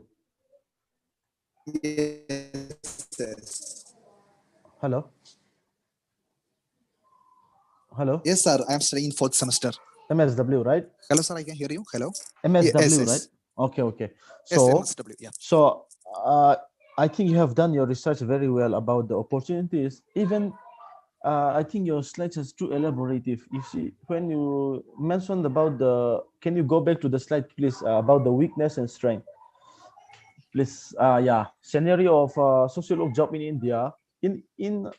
Yes. Hello? Hello? Yes, sir. I am studying in fourth semester. MSW, right? Hello, sir. I can hear you. Hello. MSW, Yes. right? Yes. Okay, okay. Yes, So, MSW. Yeah. I think you have done your research very well about the opportunities. Even I think your slides is too elaborative. You see, when you mentioned about the, can you go back to the slide, please, about the weakness and strength? Please, yeah, scenario of social job in India. In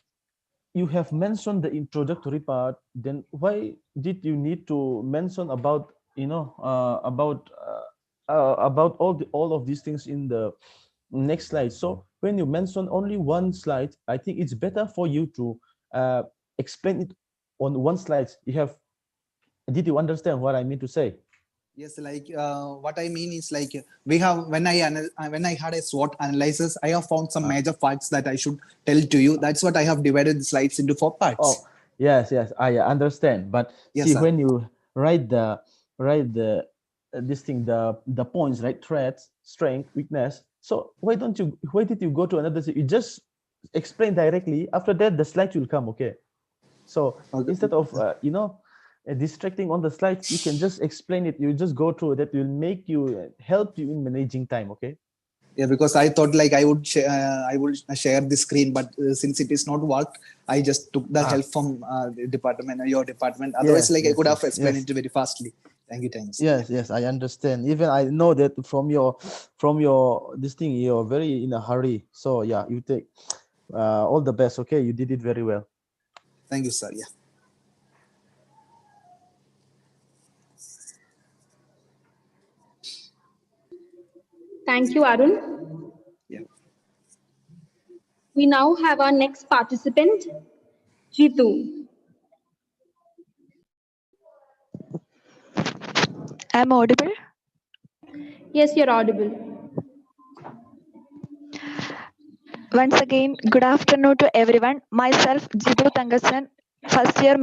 you have mentioned the introductory part. Then why did you need to mention about about all of these things in the next slide? So when you mention only one slide, I think it's better for you to explain it on one slide. You have. Did you understand what I mean to say? Yes, like what I mean is like we have when I had a SWOT analysis, I have found some major facts that I should tell to you. That's what I have divided the slides into 4 parts. Oh, yes, yes, I understand. But Yes, see, sir. when you write the this thing, the points, right? Threats, strength, weakness. So why did you go to another? You just explain directly. After that, the slides will come. Okay. So Okay. instead of distracting on the slides, you can just explain it. You just go through that. Will make you help you in managing time. Okay. Yeah, because I thought like I would share the screen, but since it is not worked, I just took the help from the department, your department. Otherwise, Yes, like I yes, could have yes, explained yes. it very fastly. Thank you, thanks. Yes, yes, I understand. Even I know that from your this thing, you're very in a hurry. So yeah, you take all the best. Okay, you did it very well. Thank you, sir. Yeah. thank you, Arun. Yeah. We now have our next participant, Jitu. I'm audible. Yes, you're audible. Once again, good afternoon to everyone. Myself, Jidu Tangasan, first year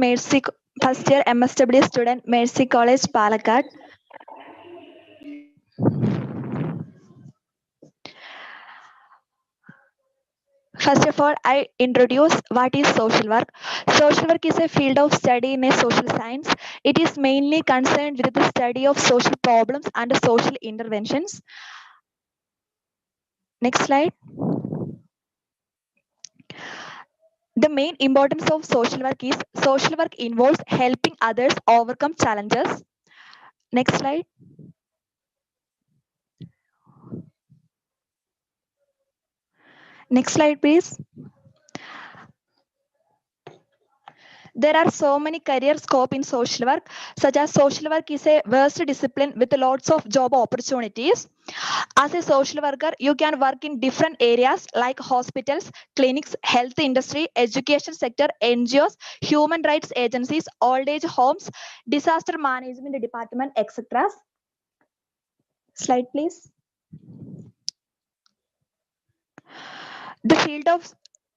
MSW student, Mercy College, Palakkad. First of all, I introduce what is social work. Social work is a field of study in a social science. It is mainly concerned with the study of social problems and social interventions. Next slide. The main importance of social work is social work involves helping others overcome challenges. Next slide. Next slide, please. There are so many career scope in social work, such as social work is a vast discipline with lots of job opportunities. As a social worker, you can work in different areas like hospitals, clinics, health industry, education sector, NGOs, human rights agencies, old age homes, disaster management department, etc. Slide, please.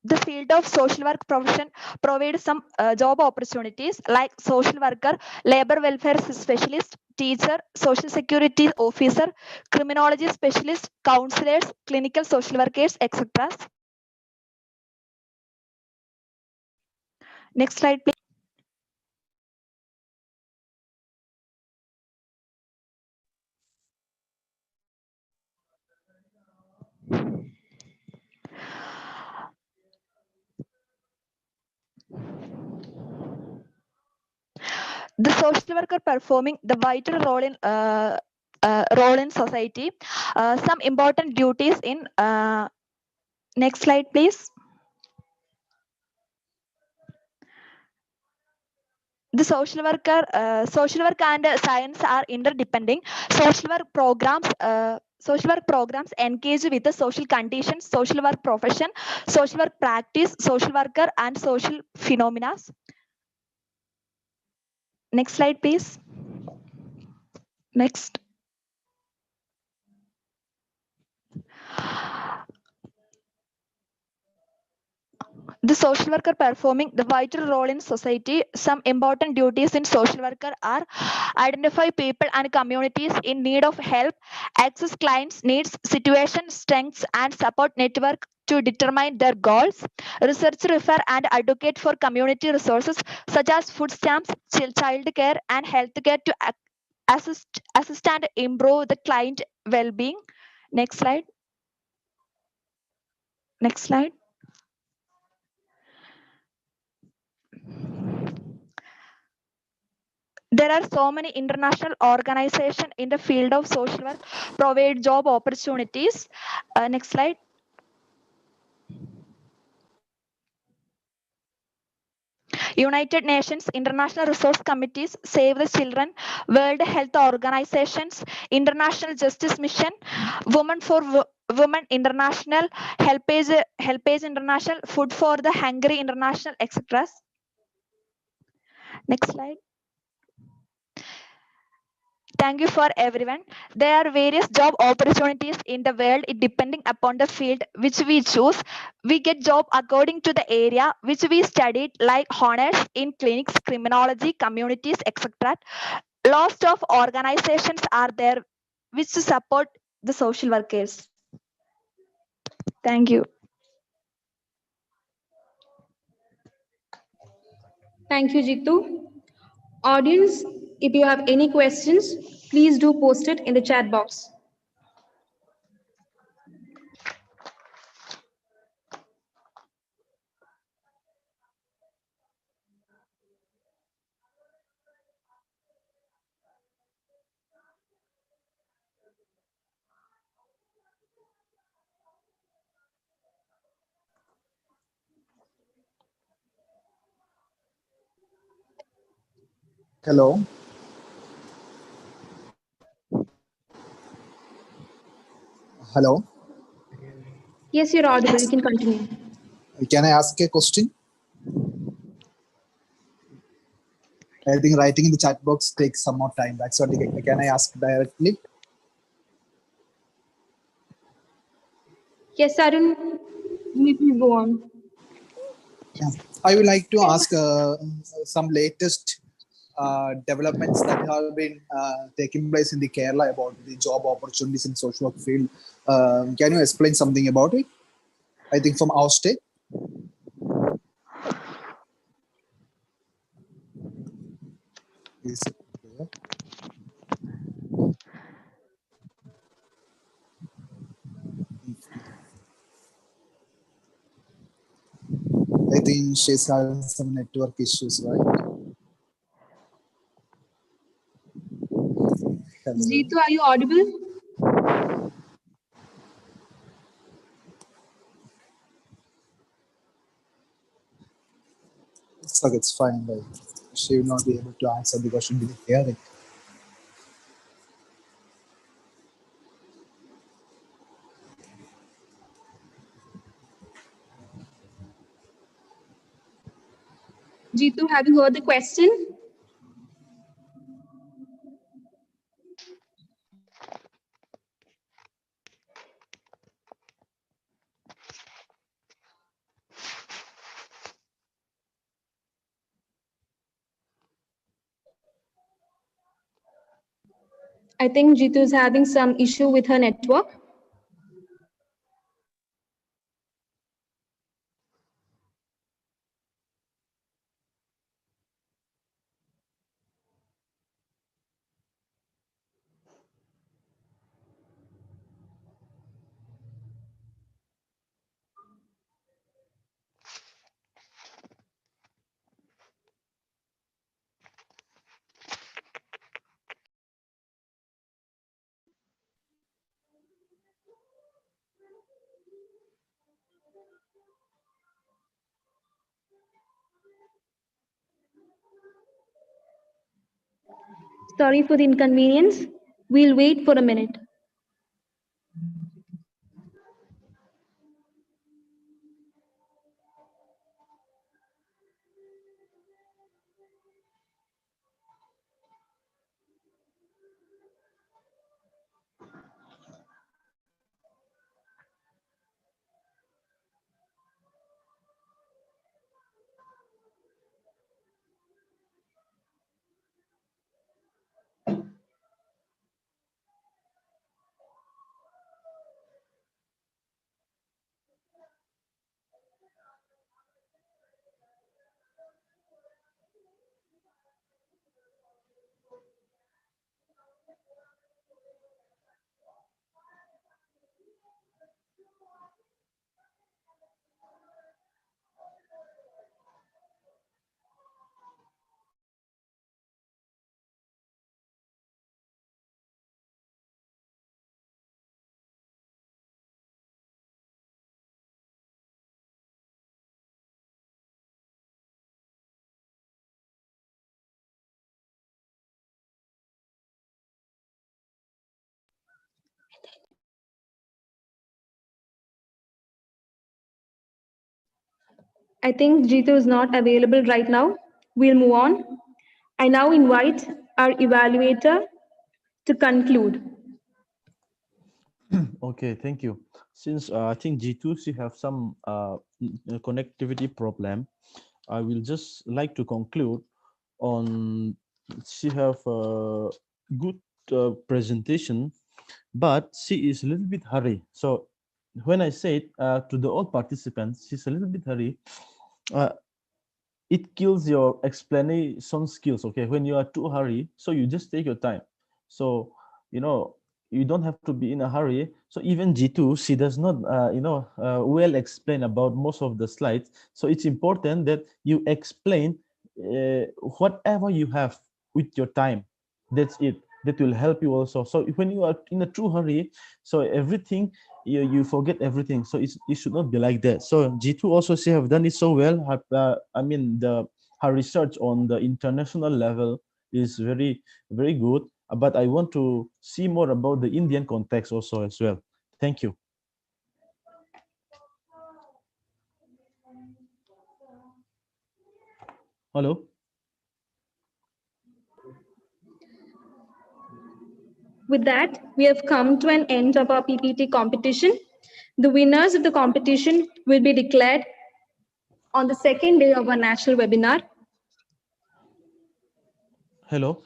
The field of social work profession provides some job opportunities like social worker, labor welfare specialist, teacher, social security officer, criminology specialist, counselors, clinical social workers, etc. Next slide, please. The social worker performing the vital role in society. Some important duties in next slide, please. The social work and science are interdependent. Social work programs engage with the social conditions, social work profession, social work practice, social worker, and social phenomena. Next slide, please. Next. The social worker performing the vital role in society. Some important duties in social worker are identify people and communities in need of help, access clients' needs, situation, strengths, and support network to determine their goals, research, refer, and advocate for community resources such as food stamps, child care, and health care to assist and improve the client well-being. Next slide. Next slide. There are so many international organizations in the field of social work provide job opportunities. Next slide. United Nations, International Resource Committees, Save the Children, World Health Organizations, International Justice Mission, Women for Women International, Helpage International, Food for the Hungry International, etc. Next slide. Thank you for everyone. There are various job opportunities in the world depending upon the field which we choose. We get job according to the area which we studied, like honors in clinics, criminology, communities, etc. Lots of organizations are there which support the social workers. Thank you. Thank you, Jitu. Audience, if you have any questions, please do post it in the chat box. Hello. Hello. Yes, you're audible. You can continue. Can I ask a question? I think writing in the chat box takes some more time. That's what. Can I ask directly? Yes, Arun, you go on. Yeah. I would like to ask some latest developments that have been taking place in the Kerala about the job opportunities in social work field. Can you explain something about it? I think from our state. Is it there? I think she's having some network issues, right? Hello. Jitu, are you audible? It's like it's fine. Like she will not be able to answer because she didn't hear it. Jitu, have you heard the question? I think Jitu is having some issue with her network. Sorry for the inconvenience. We'll wait for a minute. I think Jitu is not available right now. We'll move on. I now invite our evaluator to conclude. Okay, thank you. Since I think G2 she have some connectivity problem, I will just like to conclude on she have a good presentation, but she is a little bit hurry. So when I said to the all participants, she's a little bit hurry. Uh, it kills your explanation skills. Okay, when you are too hurry, so you just take your time. So you know you don't have to be in a hurry. So even G2 she does not well explain about most of the slides. So it's important that you explain whatever you have with your time. That's it. That will help you also. So when you are in a true hurry, so everything you forget everything. So it should not be like that. So G2 also she have done it so well. I mean her research on the international level is very good. But I want to see more about the Indian context also as well. Thank you. Hello. With that, we have come to an end of our PPT competition. The winners of the competition will be declared on the second day of our national webinar. Hello.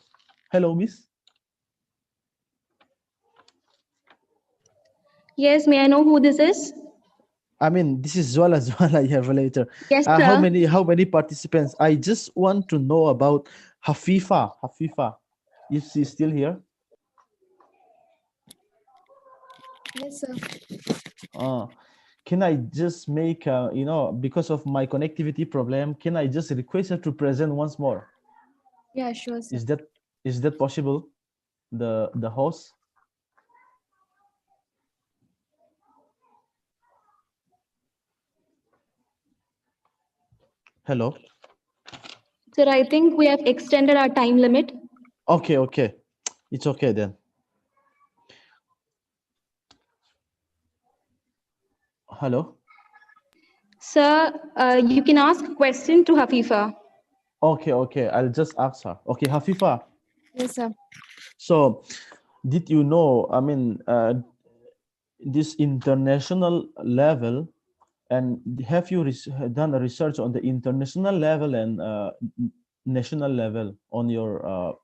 Hello, Miss. Yes, may I know who this is? I mean, this is Zwala Zwala evaluator. Yes, How sir. many participants? I just want to know about Hafifa. Hafifa, is she still here? Yes, sir. Can I just make because of my connectivity problem, can I just request her to present once more? Yeah, sure, sir. Is that possible? The host? Hello. Sir, I think we have extended our time limit. Okay. It's okay then. Hello. Sir, you can ask a question to Hafifa. Okay. I'll just ask her. Okay, Hafifa. Yes, sir. So, did you know? I mean, this international level, and have you done a research on the international level and national level on your?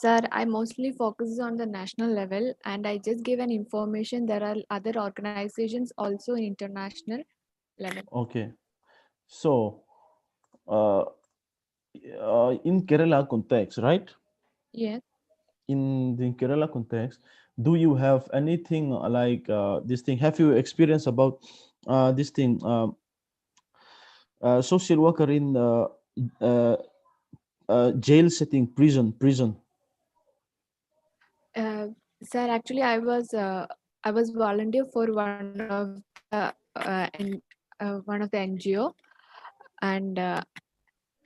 Sir, I mostly focus on the national level, and I just give an information. There are other organizations also in international level. Okay, so uh, in Kerala context, right? Yes. In the Kerala context, do you have anything like this thing? Have you experienced about this thing? Social worker in uh, jail setting, prison. Sir, actually, I was volunteer for one of the NGO, and am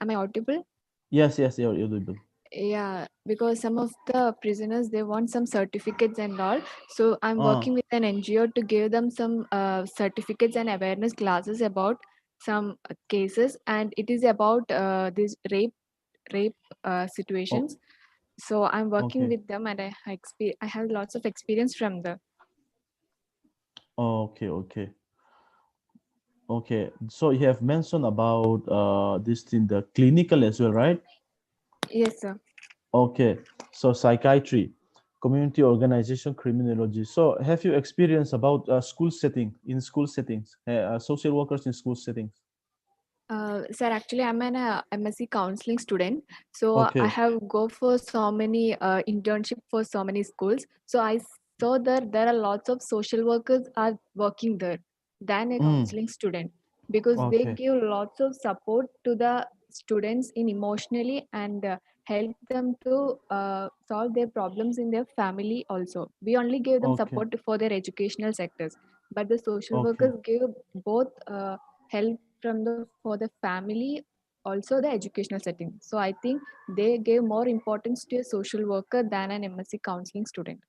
I audible? Yes, you're audible. Yeah, because some of the prisoners, they want some certificates and all. So I'm working with an NGO to give them some certificates and awareness classes about some cases, and it is about these rape situations. So I'm working Okay. with them, and I have lots of experience from them. Okay. Okay. Okay. So you have mentioned about this thing, the clinical as well, right? Yes, sir. Okay. So psychiatry, community organization, criminology. So have you experienced about school settings, social workers in school settings? Sir, actually, I'm an MSc counseling student, so I Okay. have go for so many internship for so many schools. So I saw that there are lots of social workers are working there than a Mm. counseling student, because they Okay. give lots of support to the students in emotionally, and help them to solve their problems in their family also. We only give them Okay. support for their educational sectors, but the social Okay. workers give both help from the for the family, also the educational setting. So I think they gave more importance to a social worker than an MSc counseling student.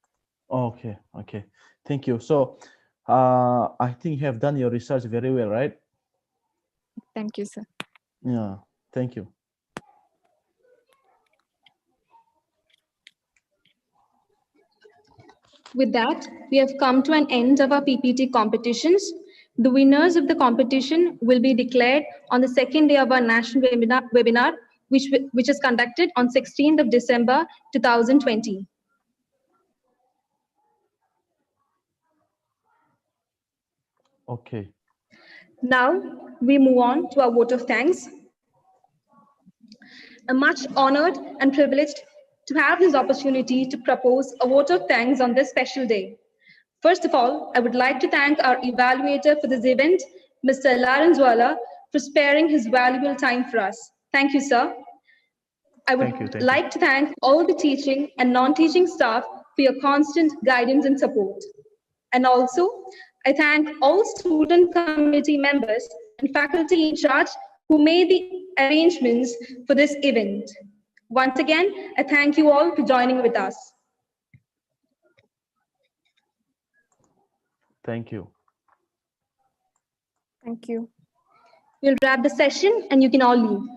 Okay. Okay. Thank you. So I think you have done your research very well, right? Thank you, sir. Yeah. Thank you. With that, we have come to an end of our PPT competitions. The winners of the competition will be declared on the second day of our national webinar which is conducted on 16th of December 2020. Okay. Now, we move on to our vote of thanks. I'm much honored and privileged to have this opportunity to propose a vote of thanks on this special day. First of all, I would like to thank our evaluator for this event, Mr. Laranjwala, for sparing his valuable time for us. Thank you, sir. I would Thank you. Thank you. like to thank all the teaching and non-teaching staff for your constant guidance and support. And also, I thank all student committee members and faculty in charge who made the arrangements for this event. Once again, I thank you all for joining with us. Thank you. Thank you. We'll wrap the session and you can all leave.